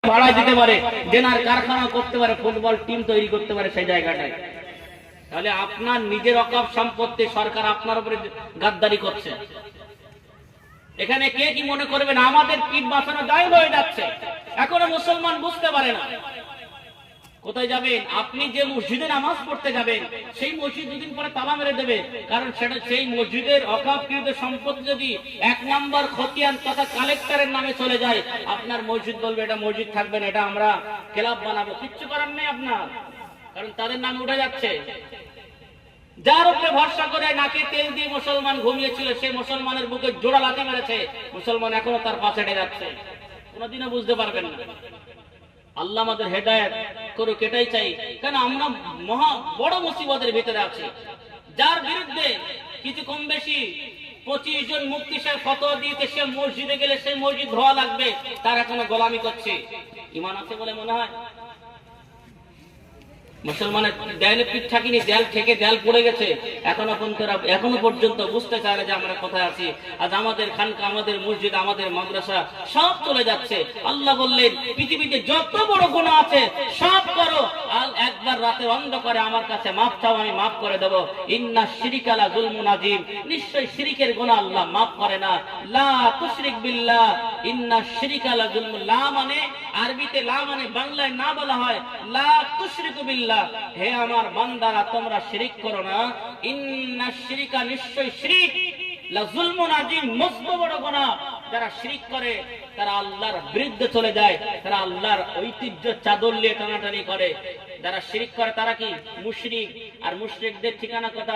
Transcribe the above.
ভাড়া দিতে পারে, জেনার কারখানা করতে পারে, ফুটবল টিম তৈরি করতে পারে সেই জায়গাটায়। তাহলে আপনার নিজের অকাপ সম্পত্তি সরকার আপনার উপরে গাদ্দারি করছে। এখানে কে কি মনে করবেন আমাদের পিঠ বাঁচানো দায় হয়ে যাচ্ছে, এখনো মুসলমান বুঝতে পারে না। কোথায় যাবেন আপনি? যে মসজিদে নামাজ পড়তে যাবেন সেই মসজিদ দুদিন পরে তালা মেরে দেবে, কারণ সেটা সেই মসজিদের অকাপকৃত সম্পত্তি যদি 1 নম্বর খতিয়ান তথা কালেক্টরের নামে চলে যায়, আপনার মসজিদ বলবে এটা মসজিদ থাকবে না, এটা আমরা ক্লাব বানাবো। কিচ্ছু করার নেই আপনার, কারণ তাদের নামে উঠে যাচ্ছে। যার উপরে ভরসা করে নাকে তেল দিয়ে মুসলমান ঘুমিয়েছিল, সেই মুসলমানের বুকে জোড়া লাথি মেরেছে, মুসলমান এখনো তার পাশে হেঁটে যাচ্ছে, কোনোদিনও বুঝতে পারবেন না। আল্লাহ আমাদের হেদায়েত করুক, এটাই চাই। কারণ আমরা মহা বড় মুসিবতের ভিতরে আছি, যার বিরুদ্ধে কিছু কম বেশি 25 জন মুফতি সাহেব ফতোয়া দিয়েছে, সে মসজিদে গেলে সেই মসজিদ ধোয়া লাগবে, তার এখনো গোলামি করছে। ঈমান আছে বলে মনে হয়? মুসলমানের দেয়ালে পিঠ থাকিনি, দেয়াল থেকে দেয়াল পড়ে গেছে, এখনো পর্যন্ত বুঝতে চায় না যে আমরা কোথায় আছি। আজ আমাদের খানকা, আমাদের মসজিদ, আমাদের মাদ্রাসা সব চলে যাচ্ছে। আল্লাহ বললেন পৃথিবীতে যত বড় গুনাহ আছে সব করো, আর একবার রাতে অন্ধকারে আমার কাছে মাফ চাও, আমি মাফ করে দেব। ইন্না শিরিকা লা যুলমুন আযীম, নিশ্চয়ই শিরিকের গুনাহ আল্লাহ মাফ করে না। লা তুশরিক বিল্লাহ ইন্না শিরিকা লা যুলমুন। লা মানে আরবিতে লা মানে বাংলায় না বলা হয় লা তুশরিকু বিল্লাহ, হে আমার বান্দারা তোমরা শিরিক করো না। ইন্না শিরিকা, নিশ্চয় শিরিক, লা যুলমুন আযীম, মস্ত বড় গুনাহ। যারা শিরিক করে তারা আল্লাহর বিরুদ্ধে চলে যায়, তারা আল্লাহর ঐতিহ্য চাদর নিয়ে টানাটানি করে। যারা শিরিক করে তারা কি মুশরিক, আর মুশরিকদের ঠিকানা কথা